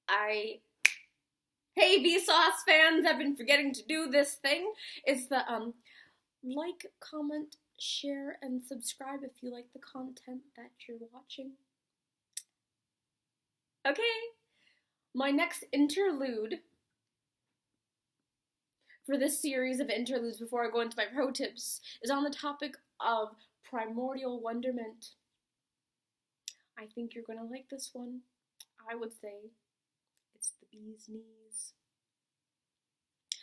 Hey Vsauce fans, I've been forgetting to do this thing. It's the like, comment, share, and subscribe if you like the content that you're watching. Okay, my next interlude for this series of interludes before I go into my pro tips is on the topic of Primordial Wonderment. I think you're gonna like this one. I would say it's the bee's knees.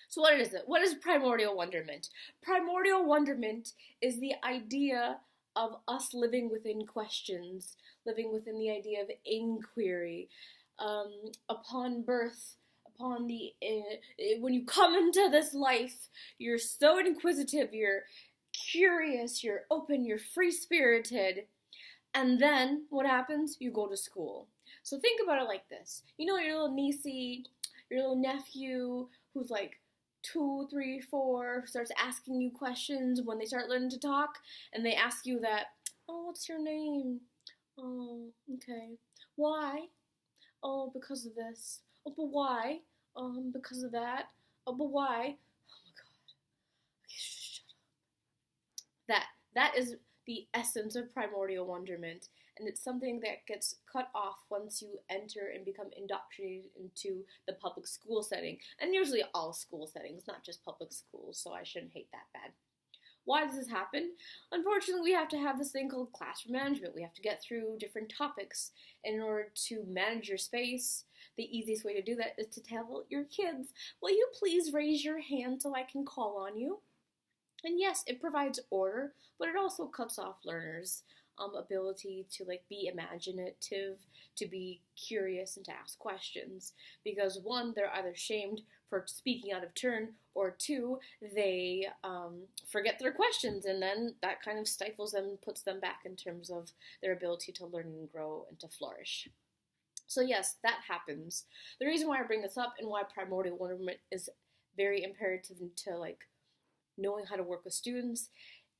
So what is it? What is Primordial Wonderment? Primordial Wonderment is the idea of us living within questions, living within the idea of inquiry. Upon birth, when you come into this life, you're so inquisitive, you're curious, you're open, you're free-spirited, and then what happens? You go to school. So think about it like this. You know your little niecey, your little nephew who's like 2, 3, 4, starts asking you questions when they start learning to talk, and they ask you that, oh, what's your name? Oh, okay. Why? Oh, because of this. Oh, but why? Because of that. Oh, but why? Oh my god. Okay, shut up. That is the essence of Primordial Wonderment, and it's something that gets cut off once you enter and become indoctrinated into the public school setting, and usually all school settings, not just public schools, so I shouldn't hate that bad. Why does this happen? Unfortunately, we have to have this thing called classroom management. We have to get through different topics. And in order to manage your space, the easiest way to do that is to tell your kids, will you please raise your hand so I can call on you? And yes, it provides order, but it also cuts off learners' ability to be imaginative, to be curious, and to ask questions. Because one, they're either shamed for speaking out of turn, or two, they forget their questions, and then that kind of stifles them and puts them back in terms of their ability to learn and grow and to flourish. So yes, that happens. The reason why I bring this up and why Primordial Wonderment is very imperative to knowing how to work with students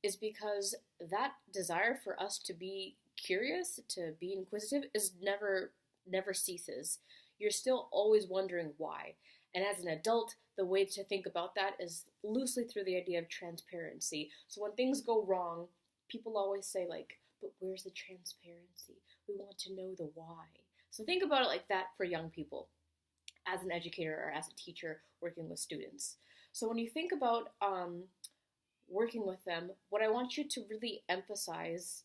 is because that desire for us to be curious, to be inquisitive, is never ceases. You're still always wondering why. And as an adult, the way to think about that is loosely through the idea of transparency. So when things go wrong, people always say but where's the transparency? We want to know the why. So think about it like that for young people, as an educator or as a teacher working with students. So when you think about working with them, what I want you to really emphasize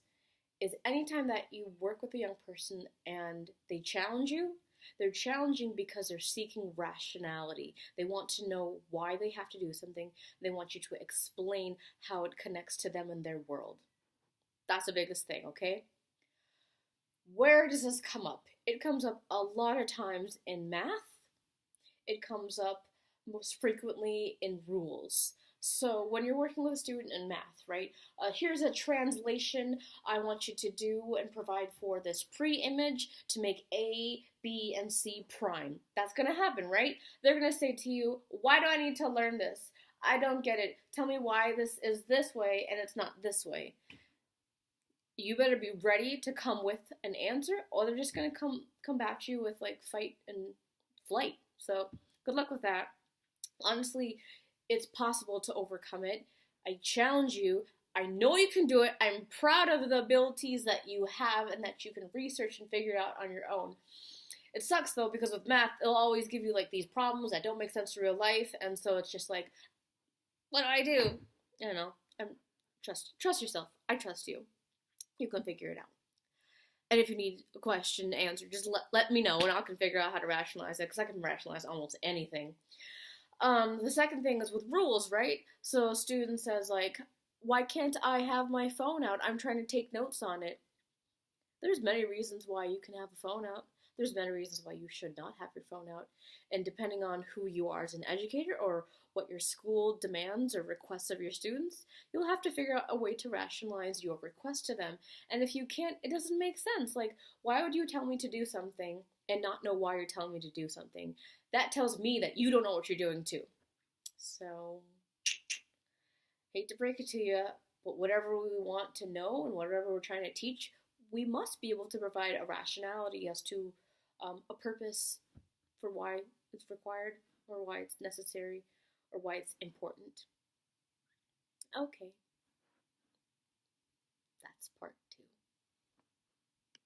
is anytime that you work with a young person and they challenge you, they're challenging because they're seeking rationality. They want to know why they have to do something. They want you to explain how it connects to them and their world. That's the biggest thing, okay? Where does this come up? It comes up a lot of times in math. It comes up most frequently in rules. So when you're working with a student in math, right, here's a translation I want you to do and provide for this pre-image to make A, B, and C prime. That's going to happen, right? They're going to say to you, why do I need to learn this? I don't get it. Tell me why this is this way and it's not this way. You better be ready to come with an answer, or they're just going to come back at you with fight and flight. So good luck with that. Honestly, it's possible to overcome it. I challenge you. I know you can do it. I'm proud of the abilities that you have and that you can research and figure it out on your own. It sucks though, because with math, it'll always give you these problems that don't make sense to real life, and so it's just what do I do? I don't know. Trust yourself. I trust you. You can figure it out. And if you need a question answered, just let me know, and I can figure out how to rationalize it, because I can rationalize almost anything. The second thing is with rules, right? So a student says, why can't I have my phone out? I'm trying to take notes on it. There's many reasons why you can have a phone out. There's many reasons why you should not have your phone out. And depending on who you are as an educator or what your school demands or requests of your students, you'll have to figure out a way to rationalize your request to them. And if you can't, it doesn't make sense. Why would you tell me to do something and not know why you're telling me to do something? That tells me that you don't know what you're doing too. So, hate to break it to you, but whatever we want to know and whatever we're trying to teach, we must be able to provide a rationality as to a purpose for why it's required, or why it's necessary, or why it's important. Okay, that's part 2.